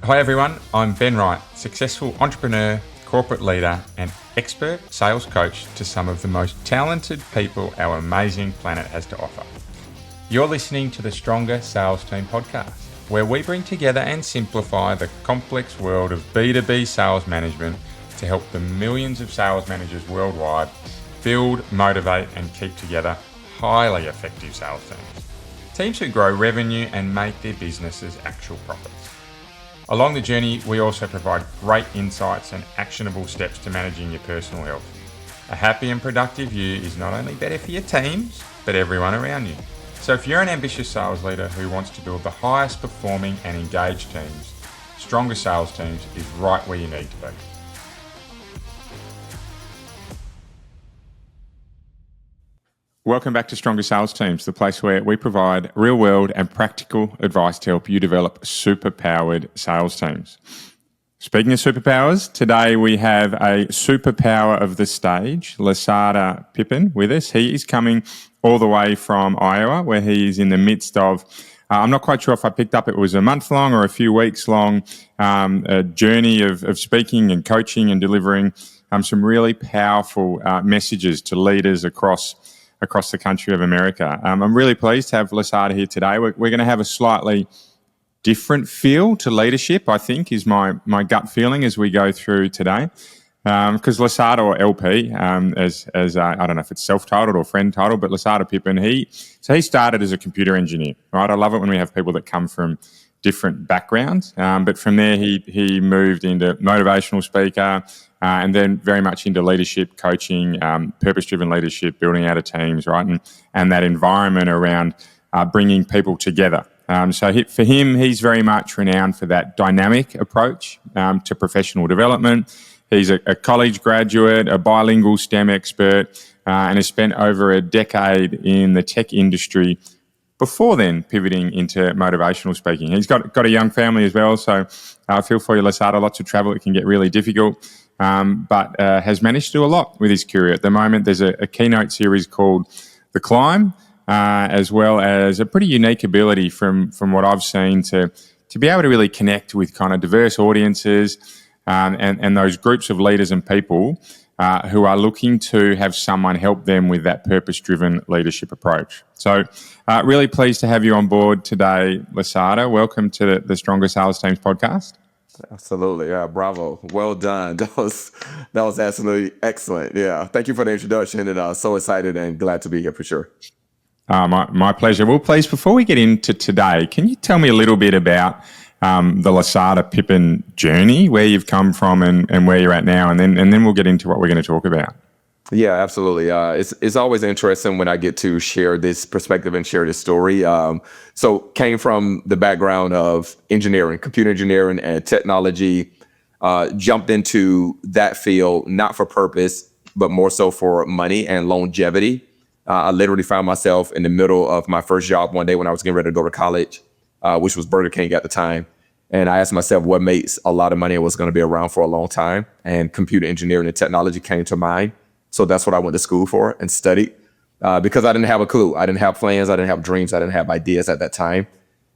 Hi everyone, I'm Ben Wright, successful entrepreneur, corporate leader and expert sales coach to some of the most talented people our amazing planet has to offer. You're listening to the Stronger Sales Team podcast, where we bring together and simplify the complex world of B2B sales management to help the millions of sales managers worldwide build, motivate and keep together highly effective sales teams. Teams who grow revenue and make their businesses actual profits. Along the journey, we also provide great insights and actionable steps to managing your personal health. A happy and productive you is not only better for your teams, but everyone around you. So if you're an ambitious sales leader who wants to build the highest performing and engaged teams, Stronger Sales Teams is right where you need to be. Welcome back to Stronger Sales Teams, the place where we provide real-world and practical advice to help you develop super-powered sales teams. Speaking of superpowers, today we have a superpower of the stage, Lasada Pippen, with us. He is coming all the way from Iowa, where he is in the midst of, I'm not quite sure if I picked up, it was a month-long or a few weeks-long a journey of speaking and coaching and delivering some really powerful messages to leaders across the country of America. I'm really pleased to have Lasada here today. We're going to have a slightly different feel to leadership, I think, is my gut feeling as we go through today. Because Lasada, or LP, as I don't know if it's self-titled or friend-titled, but Lasada Pippen, he started as a computer engineer, right? I love it when we have people that come from different backgrounds. But from there, he moved into motivational speaker, and then very much into leadership, coaching, purpose-driven leadership, building out of teams, right? And that environment around bringing people together. For him, he's very much renowned for that dynamic approach to professional development. He's a college graduate, a bilingual STEM expert, and has spent over a decade in the tech industry before then pivoting into motivational speaking. He's got a young family as well, so I feel for you, Lasada. Lots of travel, it can get really difficult, but has managed to do a lot with his career. At the moment, there's a keynote series called The Climb, as well as a pretty unique ability from what I've seen to be able to really connect with kind of diverse audiences and those groups of leaders and people who are looking to have someone help them with that purpose-driven leadership approach. So really pleased to have you on board today, Lasada. Welcome to the Stronger Sales Teams podcast. Absolutely. Yeah, bravo. Well done. That was absolutely excellent. Yeah. Thank you for the introduction, and so excited and glad to be here for sure. My pleasure. Well, please, before we get into today, can you tell me a little bit about the Lasada Pippen journey, where you've come from and where you're at now, and then we'll get into what we're going to talk about. Yeah, absolutely. It's always interesting when I get to share this perspective and share this story. So came from the background of engineering, computer engineering and technology, jumped into that field, not for purpose, but more so for money and longevity. I literally found myself in the middle of my first job one day when I was getting ready to go to college, which was Burger King at the time. And I asked myself what makes a lot of money and was going to be around for a long time. And computer engineering and technology came to mind. So that's what I went to school for and studied because I didn't have a clue. I didn't have plans. I didn't have dreams. I didn't have ideas at that time.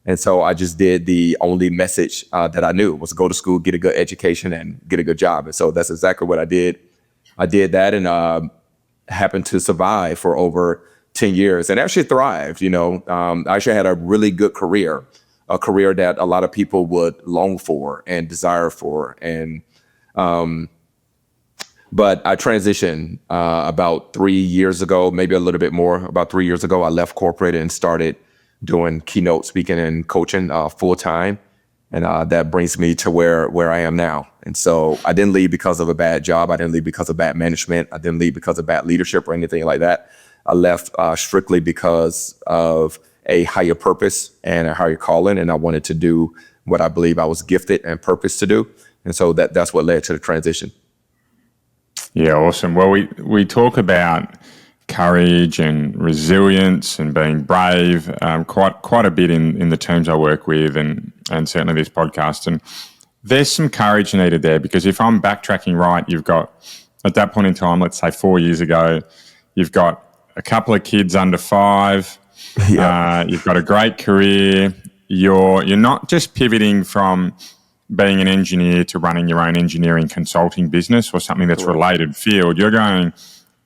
And so I just did the only message that I knew was go to school, get a good education and get a good job. And so that's exactly what I did. I did that and happened to survive for over 10 years and actually thrived. I actually had a really good career, a career that a lot of people would long for and desire for. And but I transitioned about 3 years ago, maybe a little bit more. About 3 years ago, I left corporate and started doing keynote speaking and coaching full time. And that brings me to where I am now. And so I didn't leave because of a bad job. I didn't leave because of bad management. I didn't leave because of bad leadership or anything like that. I left strictly because of a higher purpose and a higher calling. And I wanted to do what I believe I was gifted and purposed to do. And so that's what led to the transition. Yeah, awesome. Well, we talk about courage and resilience and being brave quite a bit in the teams I work with and certainly this podcast. And there's some courage needed there because if I'm backtracking right, you've got, at that point in time, let's say 4 years ago, you've got a couple of kids under 5. Yeah. You've got a great career. You're not just pivoting from being an engineer to running your own engineering consulting business or something that's related field. You're going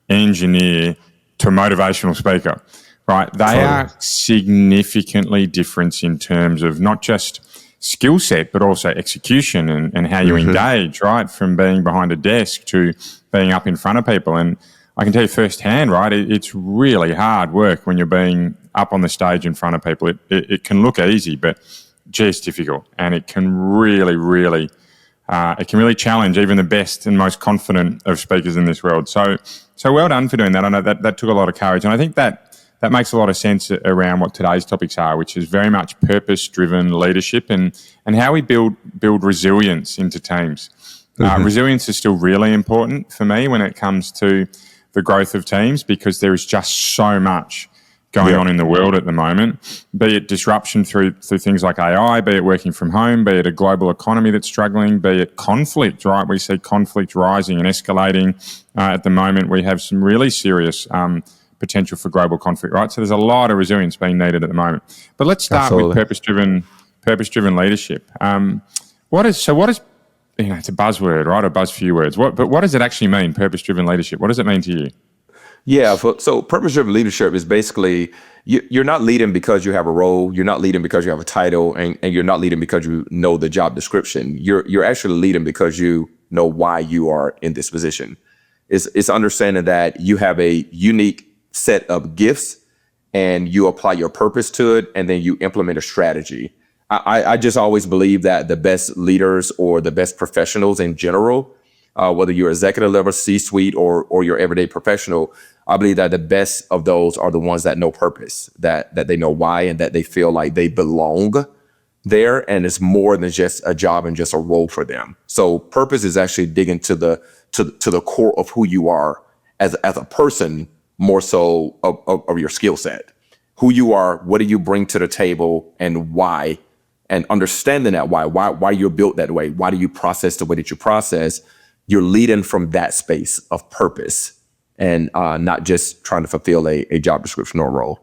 engineer to motivational speaker, right? They are significantly different in terms of not just skill set, but also execution and how you engage, right? From being behind a desk to being up in front of people. And I can tell you firsthand, right, it's really hard work when you're being up on the stage in front of people. It can look easy, but gee, it's difficult. And it can really challenge even the best and most confident of speakers in this world. So well done for doing that. I know that took a lot of courage. And I think that makes a lot of sense around what today's topics are, which is very much purpose-driven leadership and how we build resilience into teams. Resilience is still really important for me when it comes to the growth of teams, because there is just so much going on in the world at the moment, be it disruption through things like AI, be it working from home, be it a global economy that's struggling, be it conflict, right? We see conflict rising and escalating. At the moment, we have some really serious potential for global conflict, right? So there's a lot of resilience being needed at the moment. But let's start with purpose-driven leadership. What is, it's a buzzword, right? A buzz few words. But what does it actually mean, purpose-driven leadership? What does it mean to you? Yeah, so purpose-driven leadership is basically you're not leading because you have a role, you're not leading because you have a title, and you're not leading because you know the job description. You're actually leading because you know why you are in this position. It's understanding that you have a unique set of gifts and you apply your purpose to it, and then you implement a strategy. I just always believe that the best leaders or the best professionals in general, whether you're executive level, C-suite, or your everyday professional, I believe that the best of those are the ones that know purpose, that they know why, and that they feel like they belong there, and it's more than just a job and just a role for them. So purpose is actually digging to the core of who you are as a person, more so of your skill set. Who you are, what do you bring to the table, and why, and understanding that why you're built that way. Why do you process the way that you process? You're leading from that space of purpose and not just trying to fulfill a job description or role.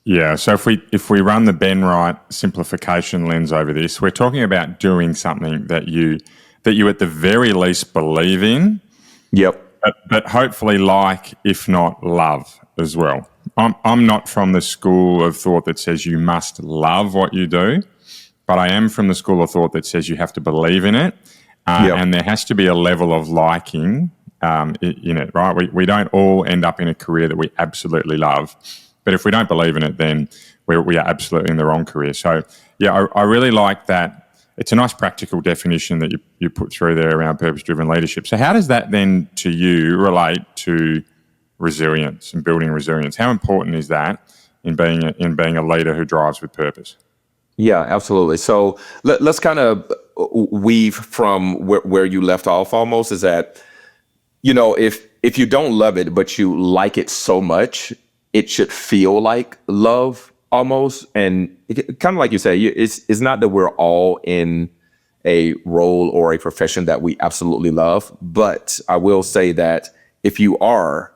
Yeah. So if we run the Ben Wright simplification lens over this, we're talking about doing something that you at the very least believe in. Yep. But hopefully like, if not love as well. I'm not from the school of thought that says you must love what you do, but I am from the school of thought that says you have to believe in it. And there has to be a level of liking in it, right? We don't all end up in a career that we absolutely love. But if we don't believe in it, then we are absolutely in the wrong career. So, yeah, I really like that. It's a nice practical definition that you put through there around purpose-driven leadership. So how does that then, to you, relate to resilience and building resilience? How important is that in being a leader who drives with purpose? Yeah, absolutely. So let's kind of weave from where you left off almost, is that, if you don't love it, but you like it so much, it should feel like love almost. And kind of like you say, it's not that we're all in a role or a profession that we absolutely love. But I will say that if you are,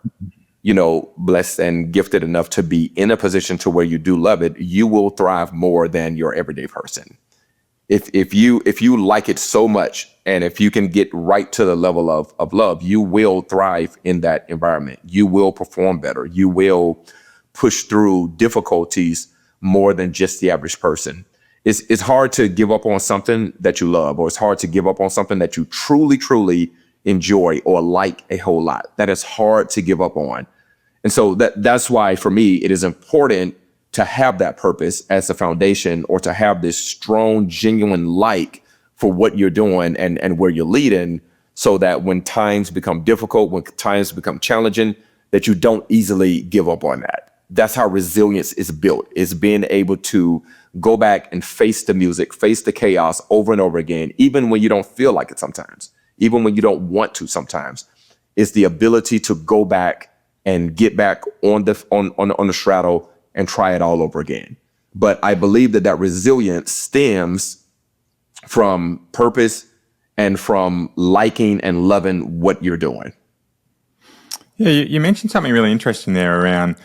blessed and gifted enough to be in a position to where you do love it, you will thrive more than your everyday person. If you like it so much, and if you can get right to the level of love, you will thrive in that environment. You will perform better. You will push through difficulties more than just the average person. It's hard to give up on something that you love, or it's hard to give up on something that you truly enjoy or like a whole lot. That is hard to give up on. And so that's why, for me, it is important to have that purpose as a foundation, or to have this strong, genuine like for what you're doing and where you're leading, so that when times become difficult, when times become challenging, that you don't easily give up on that. That's how resilience is built, is being able to go back and face the music, face the chaos over and over again, even when you don't feel like it sometimes, even when you don't want to sometimes. It's the ability to go back and get back on the straddle and try it all over again. But I believe that resilience stems from purpose and from liking and loving what you're doing. Yeah, you mentioned something really interesting there around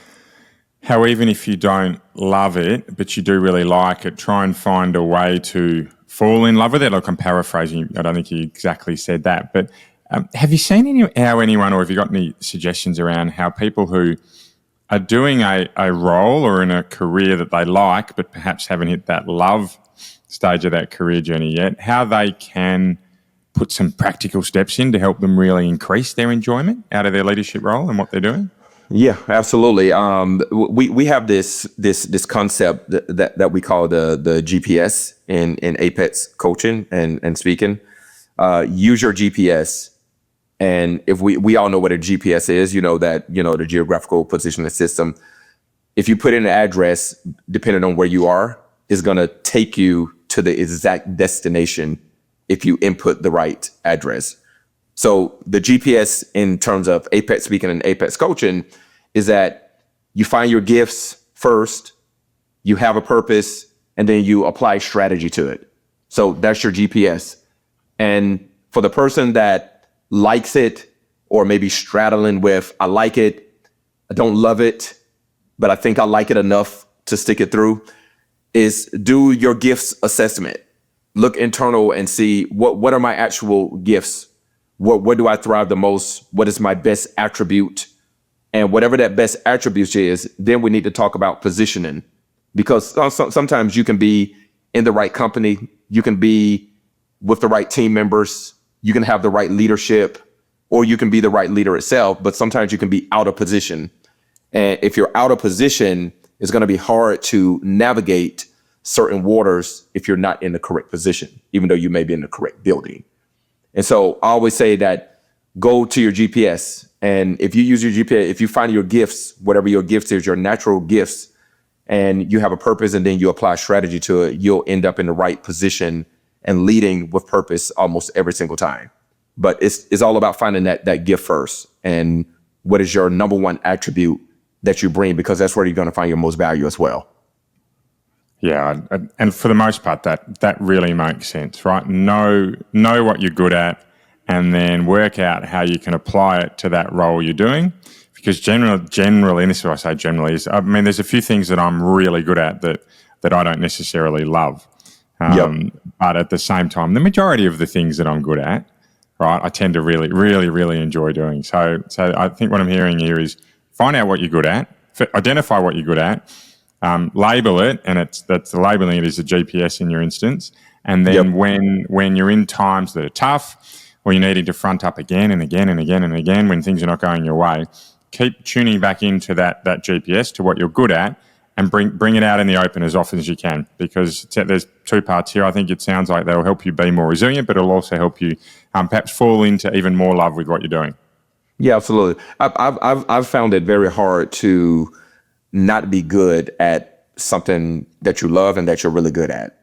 how even if you don't love it, but you do really like it, try and find a way to fall in love with it. Like, I'm paraphrasing. I don't think you exactly said that. But have you seen how anyone, or have you got any suggestions around how people who are doing a role or in a career that they like, but perhaps haven't hit that love stage of that career journey yet, how they can put some practical steps in to help them really increase their enjoyment out of their leadership role and what they're doing? Yeah, absolutely. We have this concept that we call the GPS in Apex coaching and speaking. Use your GPS, and if we all know what a GPS is, the geographical positioning system. If you put in an address, depending on where you are, is going to take you to the exact destination if you input the right address. So the GPS in terms of Apex speaking and Apex coaching is that you find your gifts first, you have a purpose, and then you apply strategy to it. So that's your GPS. And for the person that likes it, or maybe straddling with, I like it, I don't love it, but I think I like it enough to stick it through, is do your gifts assessment. Look internal and see what are my actual gifts? Where do I thrive the most? What is my best attribute? And whatever that best attribute is, then we need to talk about positioning, because sometimes you can be in the right company, you can be with the right team members, you can have the right leadership, or you can be the right leader itself, but sometimes you can be out of position. And if you're out of position, it's going to be hard to navigate certain waters if you're not in the correct position, even though you may be in the correct building. And so I always say that go to your GPS. And if you use your GPS, if you find your gifts, whatever your gifts is, your natural gifts, and you have a purpose and then you apply strategy to it, you'll end up in the right position and leading with purpose almost every single time. But it's all about finding that gift first. And what is your number one attribute that you bring, because that's where you're going to find your most value as well. Yeah, and for the most part, that really makes sense, right? Know what you're good at, and then work out how you can apply it to that role you're doing. Because generally, and this is what I say generally, is, I mean, there's a few things that I'm really good at that I don't necessarily love. But at the same time, the majority of the things that I'm good at, right, I tend to really, really, really enjoy doing. So I think what I'm hearing here is find out what you're good at, identify what you're good at, label it, and that's labeling it as a GPS in your instance. And then when you're in times that are tough, or you're needing to front up again and again and again and again when things are not going your way, keep tuning back into that GPS to what you're good at, and bring it out in the open as often as you can, because there's two parts here. I think it sounds like they'll help you be more resilient, but it'll also help you perhaps fall into even more love with what you're doing. Yeah, absolutely. I've found it very hard to not be good at something that you love and that you're really good at.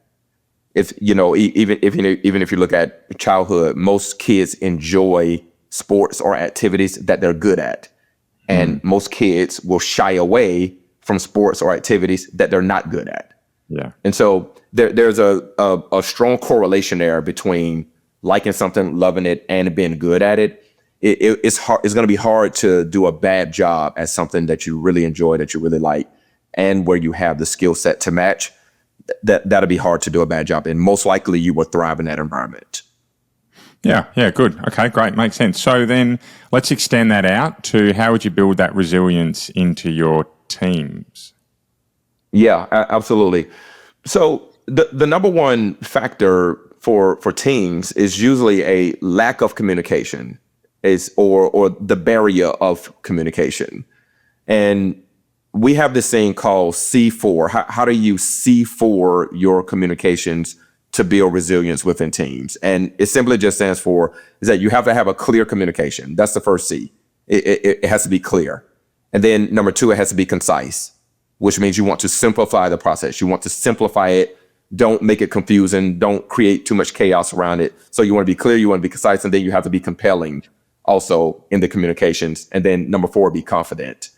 If even if you look at childhood, most kids enjoy sports or activities that they're good at, and most kids will shy away from sports or activities that they're not good at. Yeah. And so there's a strong correlation there between liking something, loving it, and being good at it. It's hard. It's going to be hard to do a bad job at something that you really enjoy, that you really like, and where you have the skill set to match. That'll be hard to do a bad job, and most likely you will thrive in that environment. Yeah, good. Okay, great. Makes sense. So then let's extend that out to how would you build that resilience into your teams? Yeah, absolutely. So the number one factor for teams is usually a lack of communication, or the barrier of communication. And we have this thing called C4. How do you C4 your communications to build resilience within teams? And it simply just stands for is that you have to have a clear communication. That's the first C. It has to be clear. And then number two, it has to be concise, which means you want to simplify the process. You want to simplify it. Don't make it confusing. Don't create too much chaos around it. So you want to be clear, you want to be concise, and then you have to be compelling also in the communications. And then number four, be confident.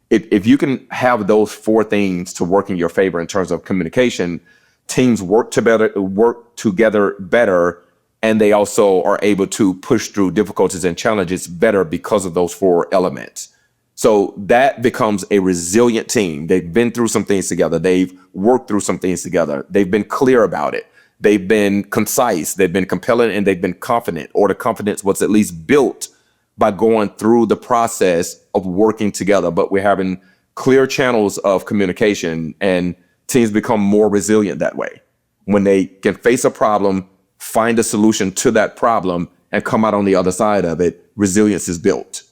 If you can have those four things to work in your favor in terms of communication, teams work together better, and they also are able to push through difficulties and challenges better because of those four elements. So that becomes a resilient team. They've been through some things together. They've worked through some things together. They've been clear about it. they've been concise, they've been compelling, and they've been confident, or the confidence was at least built by going through the process of working together. But we're having clear channels of communication, and teams become more resilient that way. When they can face a problem, find a solution to that problem, and come out on the other side of it, resilience is built.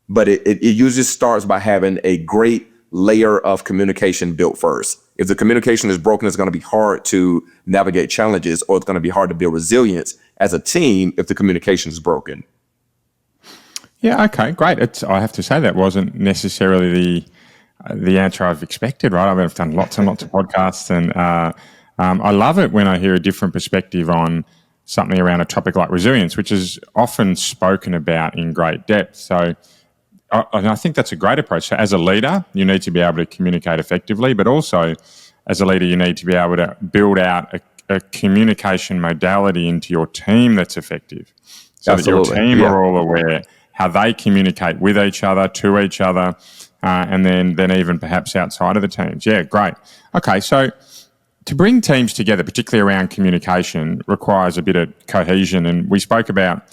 But it usually starts by having a great layer of communication built first. If the communication is broken, it's going to be hard to navigate challenges, or it's going to be hard to build resilience as a team if the communication is broken. Yeah, okay, great. I have to say that wasn't necessarily the answer I've expected, right? I mean, I've done lots and lots of podcasts, and I love it when I hear a different perspective on something around a topic like resilience, which is often spoken about in great depth. So I think that's a great approach. So as a leader, you need to be able to communicate effectively, but also as a leader, you need to be able to build out a communication modality into your team that's effective, so Absolutely. that your team are all aware how they communicate with each other, to each other, and then even perhaps outside of the teams. Yeah, great. Okay, so to bring teams together, particularly around communication, requires a bit of cohesion. And we spoke about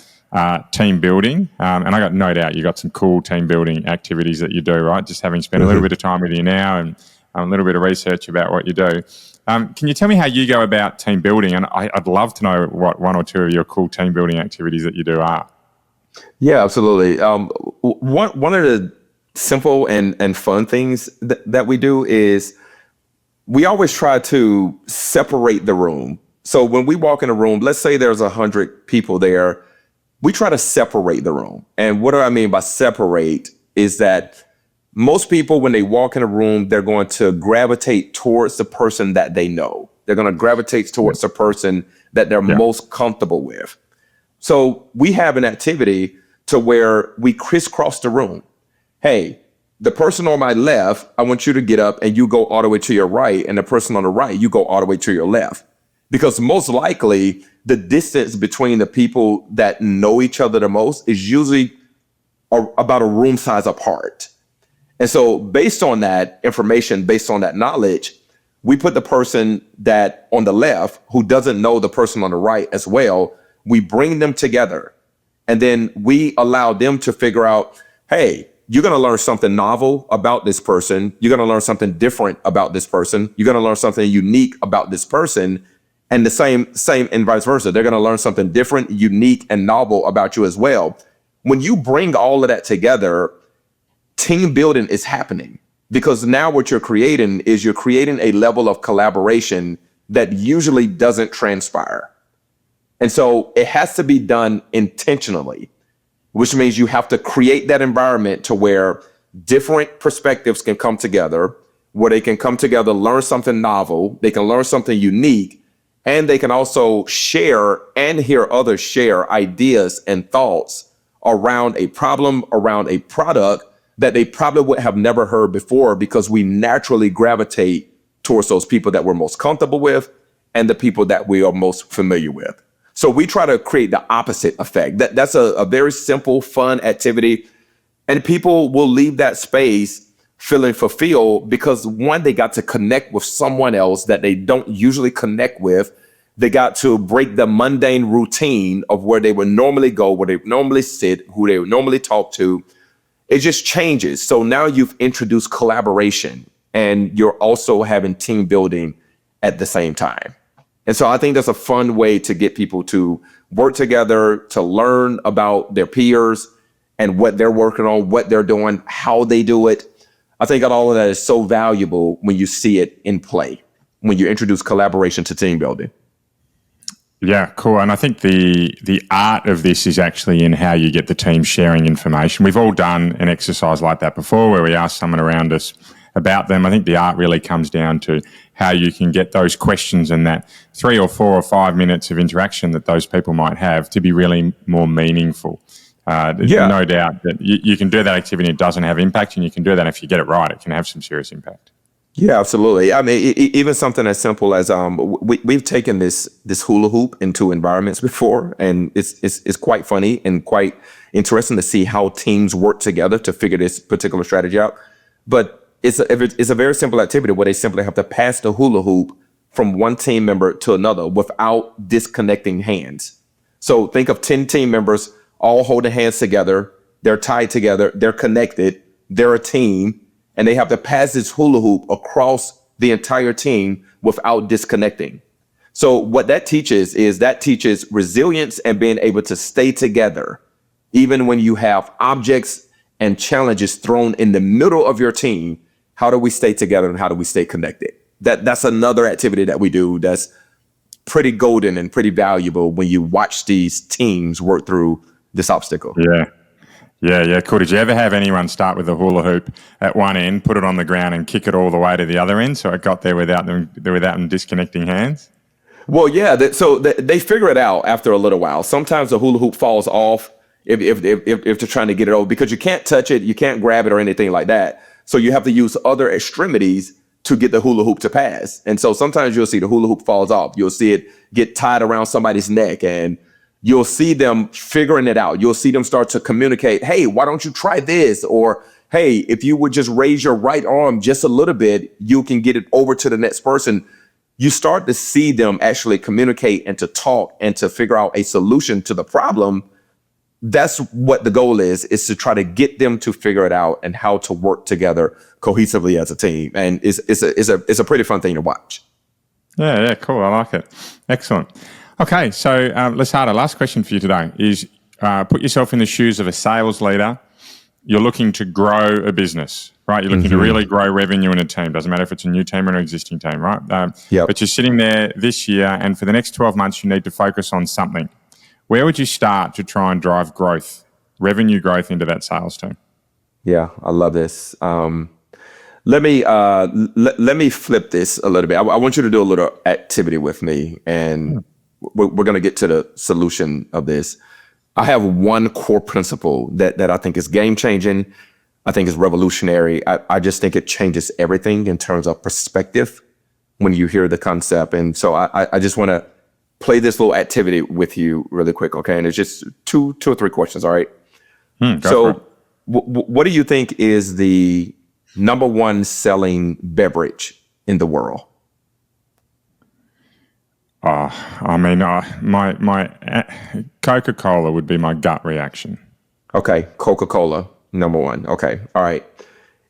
team building, and I got no doubt you got some cool team building activities that you do, right? Just having spent a little bit of time with you now and a little bit of research about what you do. Can you tell me how you go about team building? And I'd love to know what one or two of your cool team building activities that you do are. Yeah, absolutely. One of the simple and fun things that we do is we always try to separate the room. So when we walk in a room, let's say there's 100 people there, we try to separate the room. And what do I mean by separate is that most people, when they walk in a room, they're going to gravitate towards the person that they know. They're going to gravitate towards the person that they're most comfortable with. So we have an activity to where we crisscross the room. Hey, the person on my left, I want you to get up and you go all the way to your right. And the person on the right, you go all the way to your left. Because most likely the distance between the people that know each other the most is usually about a room size apart. And so based on that information, based on that knowledge, we put the person that on the left who doesn't know the person on the right as well, we bring them together, and then we allow them to figure out, hey, you're going to learn something novel about this person. You're going to learn something different about this person. You're going to learn something unique about this person. And the same and vice versa. They're going to learn something different, unique, and novel about you as well. When you bring all of that together, team building is happening, because now what you're creating is you're creating a level of collaboration that usually doesn't transpire. And so it has to be done intentionally, which means you have to create that environment to where different perspectives can come together, where they can come together, learn something novel, they can learn something unique, and they can also share and hear others share ideas and thoughts around a problem, around a product that they probably would have never heard before, because we naturally gravitate towards those people that we're most comfortable with and the people that we are most familiar with. So we try to create the opposite effect. That's a very simple, fun activity. And people will leave that space feeling fulfilled because, one, they got to connect with someone else that they don't usually connect with. They got to break the mundane routine of where they would normally go, where they would normally sit, who they would normally talk to. It just changes. So now you've introduced collaboration, and you're also having team building at the same time. And so I think that's a fun way to get people to work together, to learn about their peers and what they're working on, what they're doing, how they do it. I think all of that is so valuable when you see it in play, when you introduce collaboration to team building. Yeah, cool. And I think the art of this is actually in how you get the team sharing information. We've all done an exercise like that before, where we ask someone around us about them. I think the art really comes down to how you can get those questions and that 3 or 4 or 5 minutes of interaction that those people might have to be really more meaningful. No doubt that you can do that activity and it doesn't have impact, and you can do that if you get it right, it can have some serious impact. Yeah, absolutely. I mean, even something as simple as we've taken this hula hoop into environments before, and it's quite funny and quite interesting to see how teams work together to figure this particular strategy out. But it's a very simple activity where they simply have to pass the hula hoop from one team member to another without disconnecting hands. So think of 10 team members all holding hands together. They're tied together. They're connected. They're a team, and they have to pass this hula hoop across the entire team without disconnecting. So what that teaches resilience and being able to stay together, even when you have objects and challenges thrown in the middle of your team. How do we stay together and how do we stay connected? That's another activity that we do that's pretty golden and pretty valuable when you watch these teams work through this obstacle. Yeah, cool. Did you ever have anyone start with a hula hoop at one end, put it on the ground and kick it all the way to the other end so it got there without them disconnecting hands? Well, yeah, so they figure it out after a little while. Sometimes the hula hoop falls off if they're trying to get it over, because you can't touch it, you can't grab it or anything like that. So you have to use other extremities to get the hula hoop to pass. And so sometimes you'll see the hula hoop falls off. You'll see it get tied around somebody's neck, and you'll see them figuring it out. You'll see them start to communicate, hey, why don't you try this? Or, hey, if you would just raise your right arm just a little bit, you can get it over to the next person. You start to see them actually communicate and to talk and to figure out a solution to the problem. That's what the goal is to try to get them to figure it out and how to work together cohesively as a team. And it's a pretty fun thing to watch. Yeah, cool. I like it. Excellent. Okay, so Lasada, last question for you today is put yourself in the shoes of a sales leader. You're looking to grow a business, right? You're looking to really grow revenue in a team. Doesn't matter if it's a new team or an existing team, right? Yep. But you're sitting there this year, and for the next 12 months, you need to focus on something. Where would you start to try and drive growth, revenue growth into that sales team? Yeah, I love this. Let me flip this a little bit. I want you to do a little activity with me, and we're going to get to the solution of this. I have one core principle that I think is game changing. I think is revolutionary. I just think it changes everything in terms of perspective when you hear the concept. And so I just want to play this little activity with you really quick, okay? And it's just two or three questions, all right? So what do you think is the number one selling beverage in the world? My Coca-Cola would be my gut reaction. Okay, Coca-Cola, number one. Okay, all right.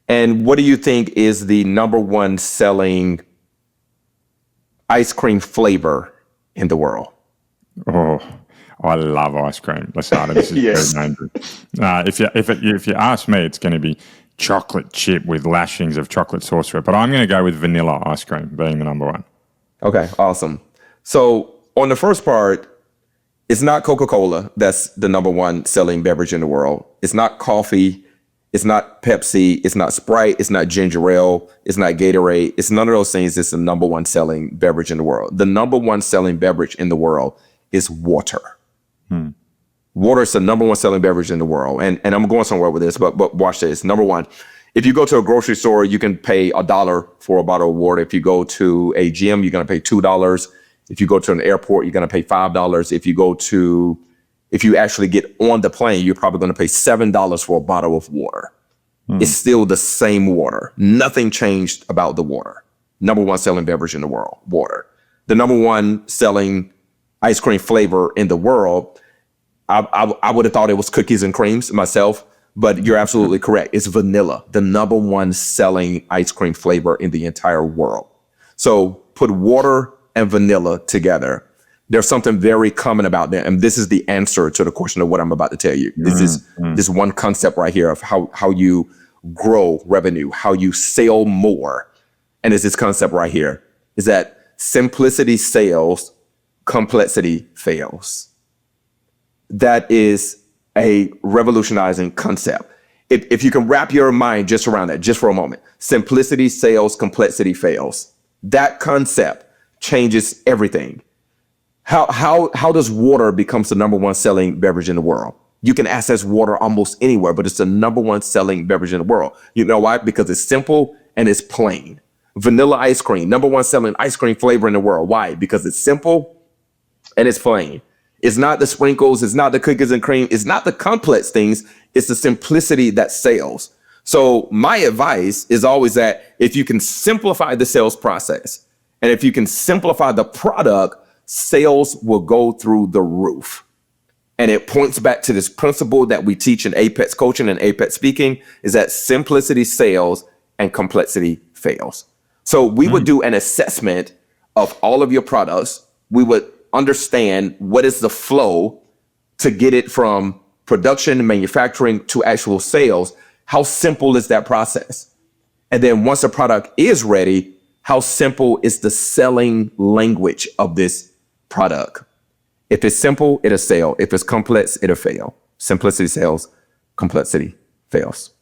And what do you think is the number one selling ice cream flavor in the world? Oh, I love ice cream. Lasada, this is Yes. very dangerous. If you ask me, it's going to be chocolate chip with lashings of chocolate sauce for it. But I'm going to go with vanilla ice cream being the number one. Okay, awesome. So on the first part, it's not Coca-Cola that's the number one selling beverage in the world. It's not coffee. It's not Pepsi. It's not Sprite. It's not ginger ale. It's not Gatorade. It's none of those things. It's the number one selling beverage in the world. The number one selling beverage in the world is water. Water is the number one selling beverage in the world. And I'm going somewhere with this, but watch this. Number one, if you go to a grocery store, you can pay $1 for a bottle of water. If you go to a gym, you're going to pay $2. If you go to an airport, you're going to pay $5. If you actually get on the plane, you're probably going to pay $7 for a bottle of water. It's still the same water. Nothing changed about the water. Number one selling beverage in the world, water. The number one selling ice cream flavor in the world, I would have thought it was cookies and creams myself, but you're absolutely correct. It's vanilla, the number one selling ice cream flavor in the entire world. So put water and vanilla together. There's something very common about them. And this is the answer to the question of what I'm about to tell you. This is this one concept right here of how you grow revenue, how you sell more. And it's this concept right here is that simplicity sells, complexity fails. That is a revolutionizing concept. If you can wrap your mind just around that, just for a moment, simplicity sells, complexity fails. That concept changes everything. How does water becomes the number one selling beverage in the world? You can access water almost anywhere, but it's the number one selling beverage in the world. You know why? Because it's simple and it's plain. Vanilla ice cream, number one selling ice cream flavor in the world. Why? Because it's simple and it's plain. It's not the sprinkles. It's not the cookies and cream. It's not the complex things. It's the simplicity that sells. So my advice is always that if you can simplify the sales process And if you can simplify the product, sales will go through the roof. And it points back to this principle that we teach in Apex coaching and Apex speaking, is that simplicity sells and complexity fails. So we would do an assessment of all of your products. We would understand what is the flow to get it from production, manufacturing to actual sales. How simple is that process? And then once the product is ready, how simple is the selling language of this product? If it's simple, it'll sell. If it's complex, it'll fail. Simplicity sells, complexity fails.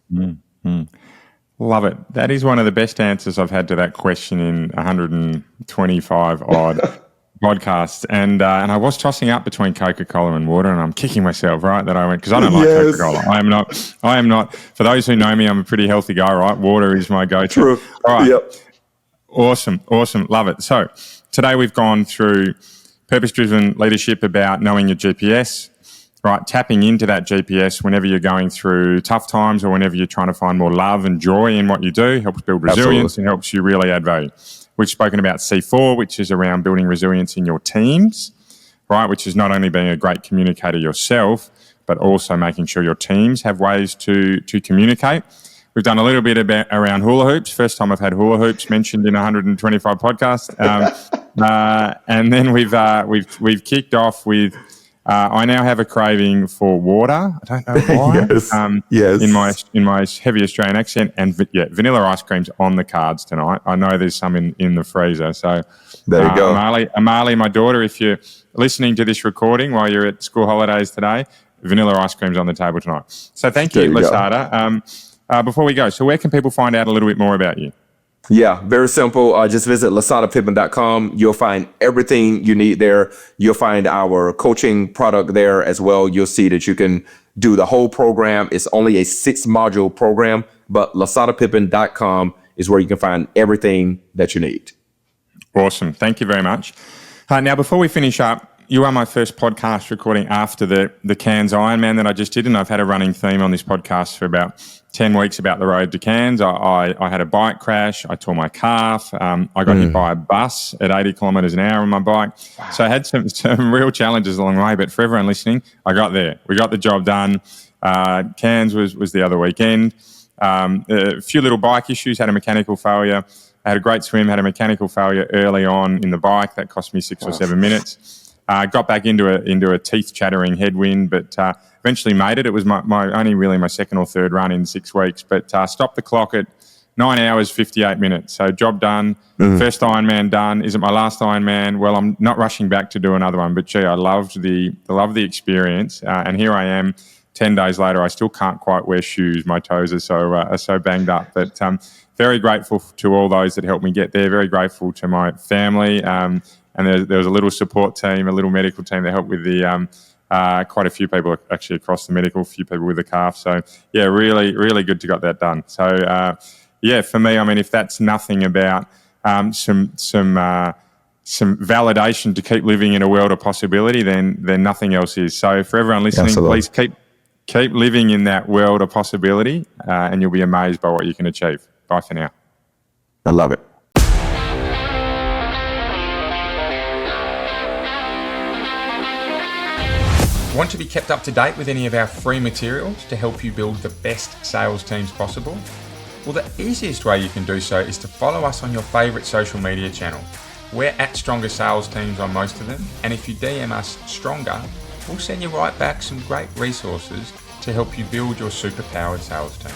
Love it. That is one of the best answers I've had to that question in 125 odd podcasts. And I was tossing up between Coca-Cola and water, and I'm kicking myself, right, that I went, because I don't like Coca-Cola. I am not, for those who know me, I'm a pretty healthy guy, right? Water is my go-to. True. All right. Yep. Awesome. Love it. So today we've gone through purpose-driven leadership about knowing your GPS, right? Tapping into that GPS whenever you're going through tough times or whenever you're trying to find more love and joy in what you do, helps build resilience and helps you really add value. We've spoken about C4, which is around building resilience in your teams, right? Which is not only being a great communicator yourself, but also making sure your teams have ways to communicate. We've done a little bit around hula hoops. First time I've had hula hoops mentioned in 125 podcasts. And then we've kicked off with I now have a craving for water. I don't know why. Yes. In my heavy Australian accent, and vanilla ice cream's on the cards tonight. I know there's some in the freezer. So there you go. Amali, my daughter, if you're listening to this recording while you're at school holidays today, vanilla ice cream's on the table tonight. So thank you, Lasada. Before we go, so where can people find out a little bit more about you? Yeah, very simple. Just visit lasadapippen.com. You'll find everything you need there. You'll find our coaching product there as well. You'll see that you can do the whole program. It's only a 6-module program, but lasadapippen.com is where you can find everything that you need. Awesome. Thank you very much. Now, before we finish up, you are my first podcast recording after the Cairns Ironman that I just did, and I've had a running theme on this podcast for about 10 weeks about the road to Cairns. I had a bike crash. I tore my calf. I got hit by a bus at 80 kilometres an hour on my bike. Wow. So I had some real challenges along the way, but for everyone listening, I got there. We got the job done. Cairns was the other weekend. A few little bike issues, had a mechanical failure. I had a great swim, had a mechanical failure early on in the bike. That cost me 6 or 7 minutes. Got back into a teeth-chattering headwind, but eventually made it. It was my second or third run in 6 weeks, but stopped the clock at 9 hours, 58 minutes. So job done. First Ironman done. Is it my last Ironman? Well, I'm not rushing back to do another one, but gee, I loved the experience. And here I am 10 days later. I still can't quite wear shoes. My toes are so banged up, but very grateful to all those that helped me get there. Very grateful to my family. And there was a little support team, a little medical team that helped with the quite a few people actually across the medical, a few people with the calf. So yeah, really, really good to got that done. So for me, I mean, if that's nothing about some validation to keep living in a world of possibility, then nothing else is. So for everyone listening, please keep living in that world of possibility, and you'll be amazed by what you can achieve. Bye for now. I love it. Want to be kept up to date with any of our free materials to help you build the best sales teams possible? Well, the easiest way you can do so is to follow us on your favourite social media channel. We're at Stronger Sales Teams on most of them, and if you DM us Stronger, we'll send you right back some great resources to help you build your superpowered sales team.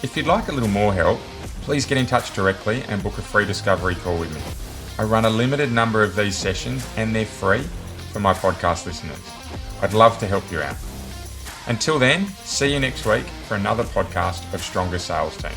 If you'd like a little more help, please get in touch directly and book a free discovery call with me. I run a limited number of these sessions and they're free for my podcast listeners. I'd love to help you out. Until then, see you next week for another podcast of Stronger Sales Teams.